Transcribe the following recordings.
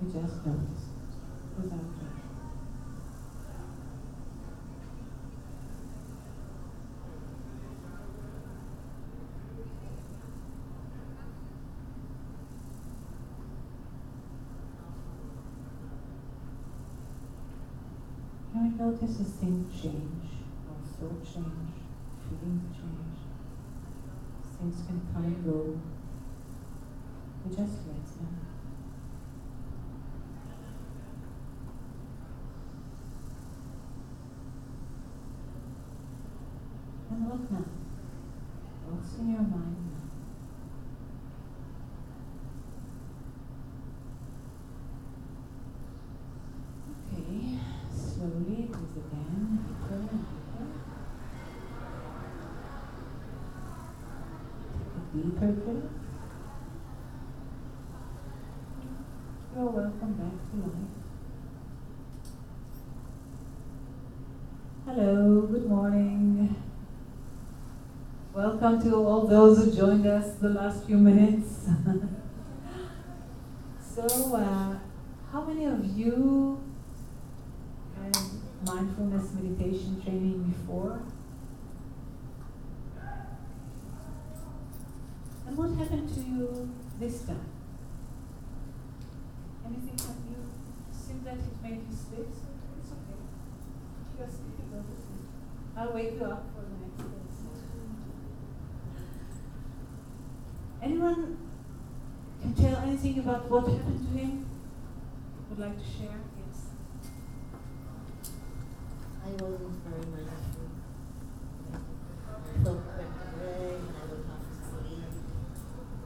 We just notice without judgment. Can we notice as things change, our thought change, feelings change, things can come and go. We just let them. And what now? What's in your mind now? Okay, slowly breathe again, deeper and deeper. Take a deeper breath. You're welcome back to life. Hello, good morning. Welcome to all those who joined us the last few minutes. So, how many of you had mindfulness meditation training before? And what happened to you this time? Anything that you think that it made you sleep? It's okay. If you're sleeping, go to sleep. I'll wake you up for the next day. Anyone can tell anything about what happened to him? Would like to share? Yes. I wasn't very mindful. I thought went to bed and I would have to sleep.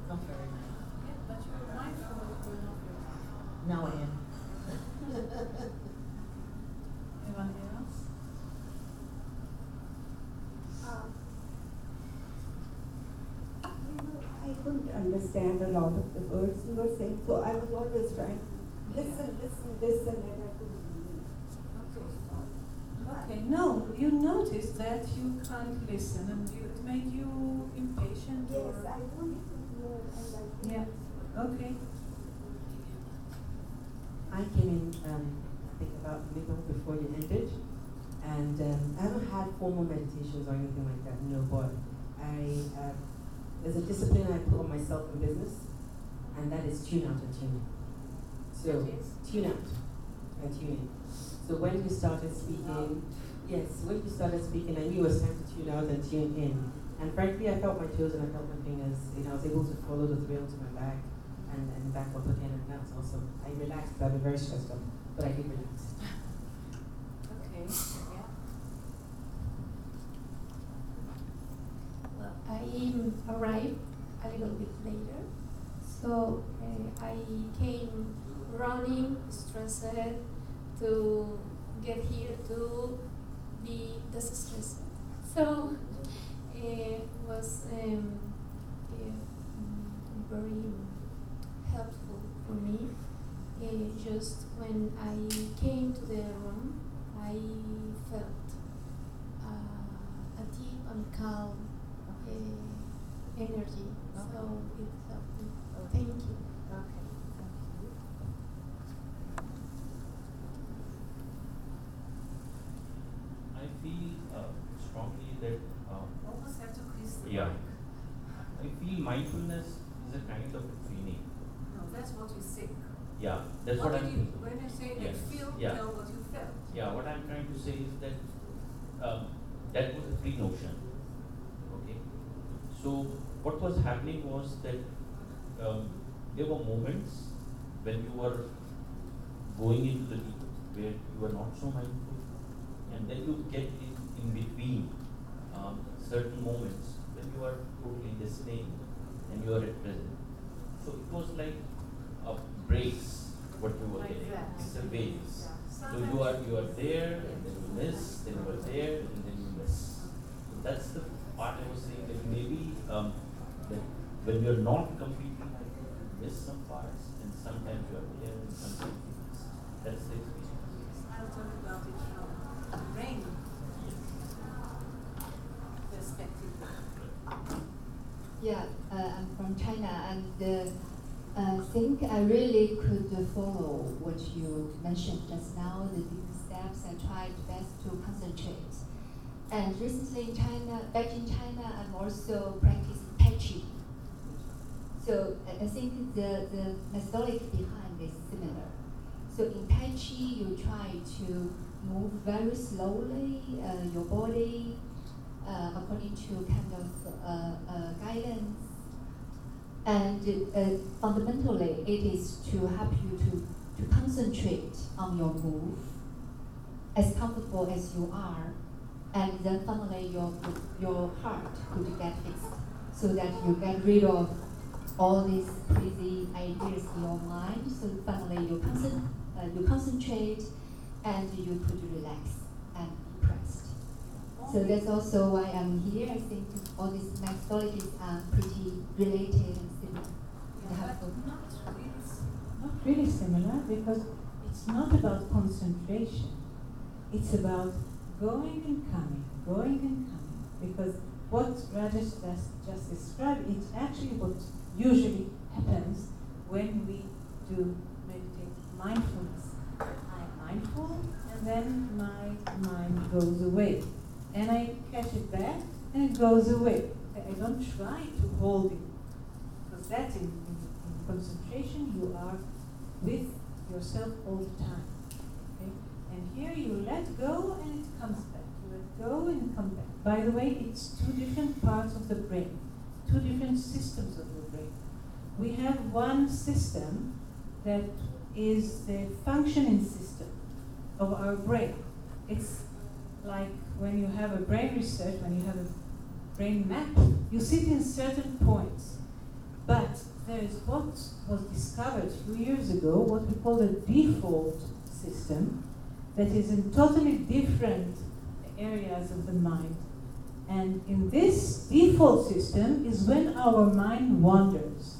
Not very mindful. Yeah, but you were mindful of your life. Now I am. Anyone else? I couldn't understand a lot of the words you were saying, so I was always trying to listen, and then I couldn't believe. Okay, no, you noticed that you can't listen and it made you impatient? Yes, or? I wanted to hear and I Yeah, okay. I came in, I think about middle before you ended, and I haven't had formal meditations or anything like that, no, but there's a discipline I put on myself in business, and that is tune out and tune in. So, tune out and tune in. So when you started speaking, I knew it was time to tune out and tune in. And frankly, I felt my toes and I felt my fingers, I was able to follow the thrill to my back, and back up again, and that was awesome. I relaxed, I've been very stressed out, but I did relax. Okay, yeah. Well, I arrived a little bit later, so I came running, stressed, to get here to be distressed. So it was very helpful for me. Just when I came to the room, I felt a deep and calm energy. So it helped me. Thank you. Okay. I feel strongly that Almost have to kiss the yeah, mic. I feel mindfulness is a kind of a training. No, that's what you think. Yeah, that's what I'm. When you say Yes, you feel, yeah. tell what you felt. Yeah, what I'm trying to say is that that was a free notion. Okay, so what was happening was that there were moments when you were going into the deep where you were not so mindful, and then you get in between certain moments when you are totally listening and you are at present. So it was like a breaks what you were Like getting. that. It's a waves. Yeah. So you are there and then you miss, then you are there and then you miss. So that's the part I was saying that maybe that when you're not completely mindful, you miss some parts, and sometimes you are there and sometimes you miss. That's the experience. I'll talk about it from brain perspective. Yeah, I'm from China, and think I really could follow what you mentioned just now, the different steps. I tried best to concentrate. And recently in China, back in China, I'm also practicing Tai Chi. So I think the methodology behind is similar. So in Tai Chi, you try to move very slowly your body according to kind of guidance. And fundamentally, it is to help you to concentrate on your move as comfortable as you are, and then finally your heart could get fixed so that you get rid of all these crazy ideas in your mind. So finally you concentrate and you could relax and be present. So that's also why I'm here. I think all these methodologies are pretty related and similar. Not really similar, because it's not about concentration. It's about going and coming. Because what Rajesh just described, it's actually what usually happens when we do meditate mindfulness. I'm mindful, and then my mind goes away. And I catch it back, and it goes away. I don't try to hold it, because that's in concentration. You are with yourself all the time. Okay? And here you let go, and it comes back. You let go, and it comes back. By the way, it's two different parts of the brain, two different systems of the brain. We have one system that is the functioning system of our brain. It's like when you have a brain research, when you have a brain map, you sit in certain points. But there is what was discovered a few years ago, what we call the default system, that is in totally different areas of the mind. And in this default system is when our mind wanders.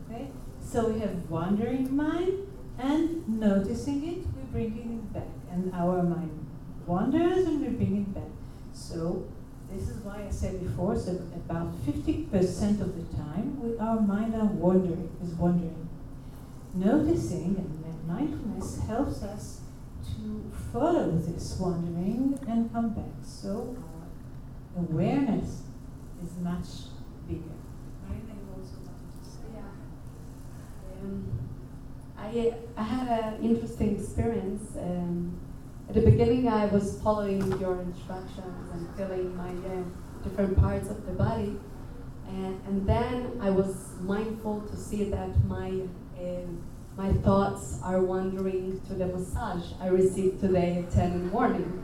Okay? So we have wandering mind, and noticing it, we're bringing it back. And our mind wanders, and we bring it back. So this is why I said before, so about 50% of the time, our mind is wandering. Noticing and mindfulness helps us to follow this wandering and come back. So our awareness is much bigger. Right? I also wanted to say. Yeah. I had an interesting experience. At the beginning, I was following your instructions and feeling my different parts of the body, and then I was mindful to see that my thoughts are wandering to the massage I received today at 10 in the morning,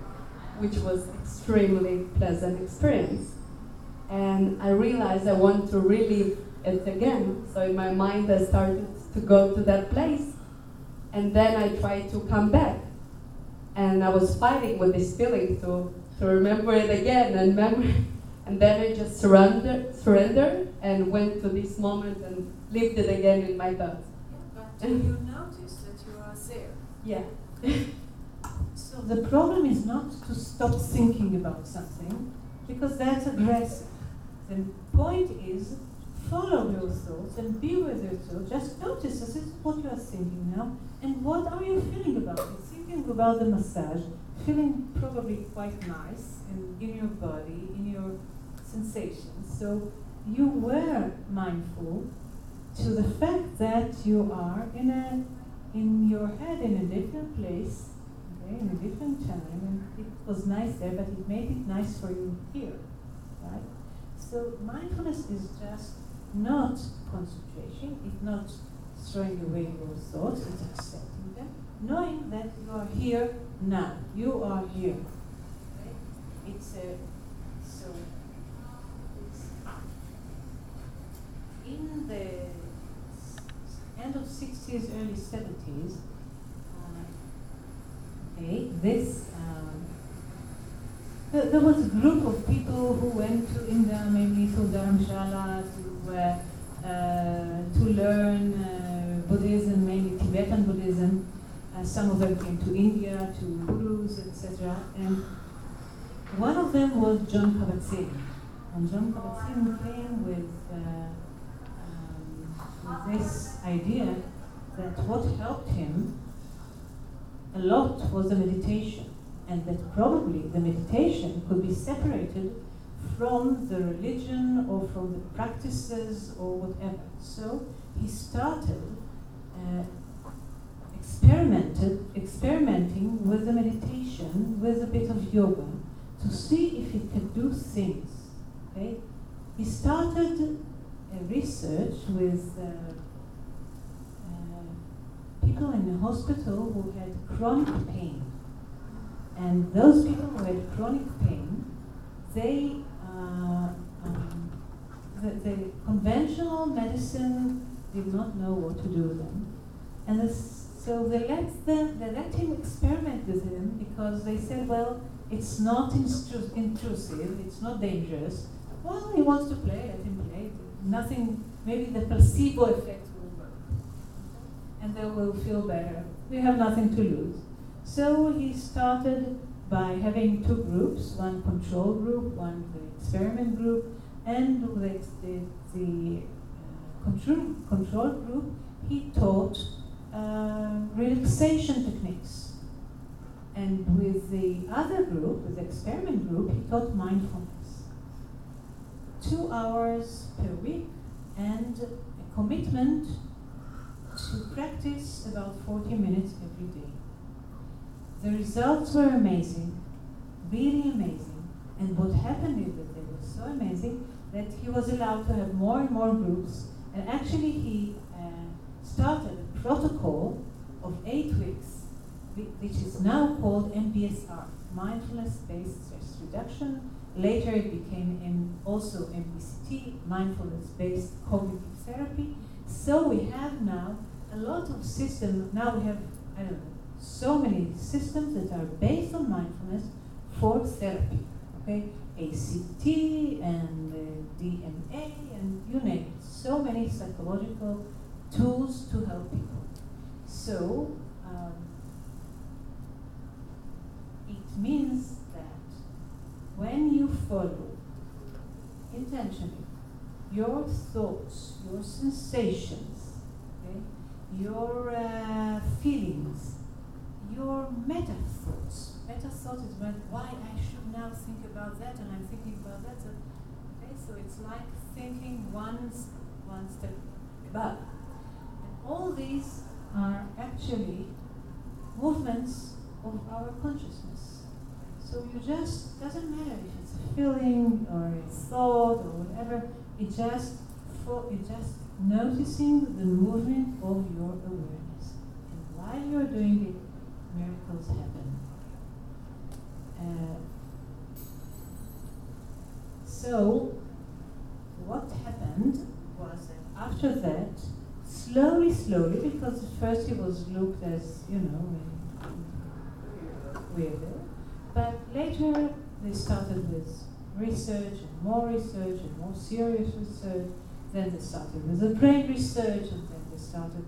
which was extremely pleasant experience. And I realized I want to relive it again. So in my mind, I started to go to that place, and then I tried to come back. And I was fighting with this feeling to remember it again and then I just surrendered and went to this moment and lived it again in my thoughts. But you notice that you are there. Yeah. So the problem is not to stop thinking about something, because that's aggressive. The point is, follow your thoughts and be with your thoughts. Just notice this is what you are thinking now, and what are you feeling about it? Thinking about the massage, feeling probably quite nice in your body, in your sensations. So you were mindful to the fact that you are in your head in a different place, okay, in a different time, and it was nice there, but it made it nice for you here, right? So mindfulness is just not concentration, it's not throwing away your thoughts, it's accepting them, knowing that you are here now. You are here. Okay? So it's in the end of 60s, early 70s. There was a group of people who went to India, maybe to Dharamshala, to learn Buddhism, mainly Tibetan Buddhism. Some of them came to India, to gurus, etc. And one of them was John Kabat-Zinn. And John Kabat-Zinn came with with this idea that what helped him a lot was the meditation, and that probably the meditation could be separated from the religion or from the practices or whatever. So he started experimenting with the meditation, with a bit of yoga, to see if he could do things. Okay? He started a research with people in the hospital who had chronic pain. And those people who had chronic pain, they the conventional medicine did not know what to do with them. And so they let him experiment with him, because they said, well, it's not intrusive, it's not dangerous. Well, he wants to play, let him play. Nothing, maybe the placebo effect will work. And they will feel better. We have nothing to lose. So he started by having two groups, one control group, one the experiment group, and with the control group, he taught relaxation techniques. And with the other group, with the experiment group, he taught mindfulness. 2 hours per week, and a commitment to practice about 40 minutes every day. The results were amazing, really amazing. And what happened is that they were so amazing that he was allowed to have more and more groups. And actually he started a protocol of 8 weeks, which is now called MBSR, Mindfulness-Based Stress Reduction. Later it became also MBCT, Mindfulness-Based Cognitive Therapy. So we have now a lot of systems. Now we have, I don't know, so many systems that are based on mindfulness for therapy. Okay, ACT and DMA and you name it. So many psychological tools to help people. So it means that when you follow intentionally your thoughts, your sensations, okay, your feelings, your meta thoughts. Meta thought is when why I should now think about that, and I'm thinking about that. Okay, so it's like thinking one step above. And all these are actually movements of our consciousness. So you just, doesn't matter if it's a feeling or a thought or whatever, it's just noticing the movement of your awareness. And while you're doing it, miracles happen. So what happened was that after that, slowly, because at first he was looked as, weirdo, but later they started with research and more serious research. Then they started with the brain research, and then they started